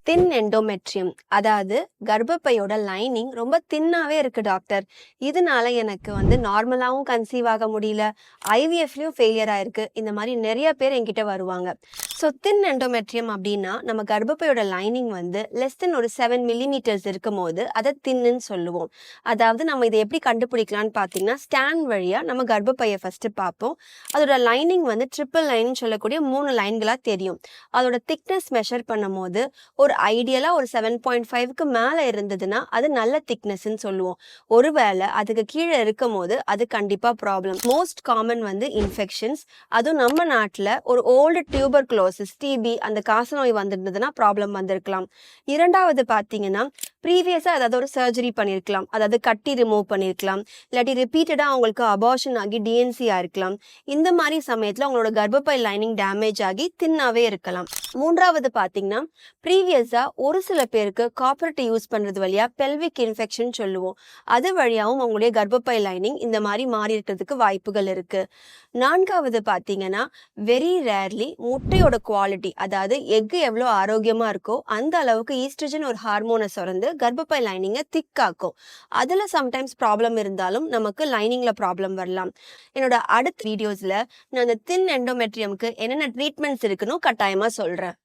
தின் endometrium அதாவது கர்ப்பப்பையோட lining ரொம்ப தின்னாவே இருக்கு டாக்டர். இதனால எனக்கு நார்மலாவும் கன்சீவ் ஆக முடியல, ஐவிஎஃப்லயும் ஃபெயிலியர் ஆயிருக்கு. இந்த மாதிரி நிறைய பேர் என்கிட்ட வருவாங்க. ஸோ தின் எண்டோமெட்ரியம் அப்படின்னா நம்ம கர்ப்பப்பையோட லைனிங் லெஸ் தென் ஒரு 7 மில்லிமீட்டர்ஸ் இருக்கும் போது அதை தின்னுன்னு சொல்லுவோம். அதாவது நம்ம இதை எப்படி கண்டுபிடிக்கலாம்னு பார்த்தீங்கன்னா, ஸ்கேன் வழியா நம்ம கர்ப்பப்பையை ஃபர்ஸ்ட் பார்ப்போம். அதோட லைனிங் ட்ரிபிள் லைன் சொல்லக்கூடிய 3 லைன்களா தெரியும். அதோட திக்னஸ் மெஷர் பண்ணும் போது ஒரு ஐடியலா ஒரு 7.5க்கு மேல இருந்ததுன்னா அது நல்ல திக்னஸ்ன்னு சொல்லுவோம். ஒருவேளை அதுக்கு கீழே இருக்கும் போது அது கண்டிப்பா ப்ராப்ளம். மோஸ்ட் காமன் இன்ஃபெக்ஷன்ஸ், அதுவும் நம்ம நாட்டில் ஒரு ஓல்டு டியூபர்குலோசிஸ் டிபி அந்த காசநோய் வந்திருந்ததுன்னா ப்ராப்ளம் வந்திருக்கலாம். இரண்டாவது பார்த்தீங்கன்னா, ப்ரீவியஸா அதாவது ஒரு சர்ஜரி பண்ணியிருக்கலாம், அதாவது கட்டி ரிமூவ் பண்ணியிருக்கலாம், இல்லாட்டி ரிப்பீட்டடாக அவங்களுக்கு அபார்ஷன் ஆகி டிஎன்சி ஆயிருக்கலாம். இந்த மாதிரி சமயத்தில் அவங்களோட கர்ப்பப்பை லைனிங் டேமேஜ் ஆகி தின்னாவே இருக்கலாம். மூன்றாவது பார்த்தீங்கன்னா, ப்ரீவியஸா ஒரு சில பேருக்கு காப்பரேட் யூஸ் பண்றது வழியா பெல்விக் இன்ஃபெக்ஷன் சொல்லுவோம். அது வழியாவும் அவங்களுடைய கர்ப்பப்பை லைனிங் இந்த மாதிரி மாறி இருக்கிறதுக்கு வாய்ப்புகள் இருக்கு. நான்காவது பார்த்தீங்கன்னா, வெரி ரேர்லி முட்டையோட குவாலிட்டி, அதாவது எக்கு எவ்வளோ ஆரோக்கியமா இருக்கோ அந்த அளவுக்கு ஈஸ்ட்ரஜன் ஒரு ஹார்மோனை சுரந்து கர்ப்பப்பை லைனிங்கை திக்காக்கும். அதுல சம்டைம்ஸ் ப்ராப்ளம் இருந்தாலும் நமக்கு லைனிங்ல ப்ராப்ளம் வரலாம். என்னோட அடுத்த வீடியோஸ்ல நான் அந்த தின் எண்டோமெட்ரியம்க்கு என்னென்ன ட்ரீட்மெண்ட்ஸ் இருக்குன்னு கட்டாயமா சொல்றேன்.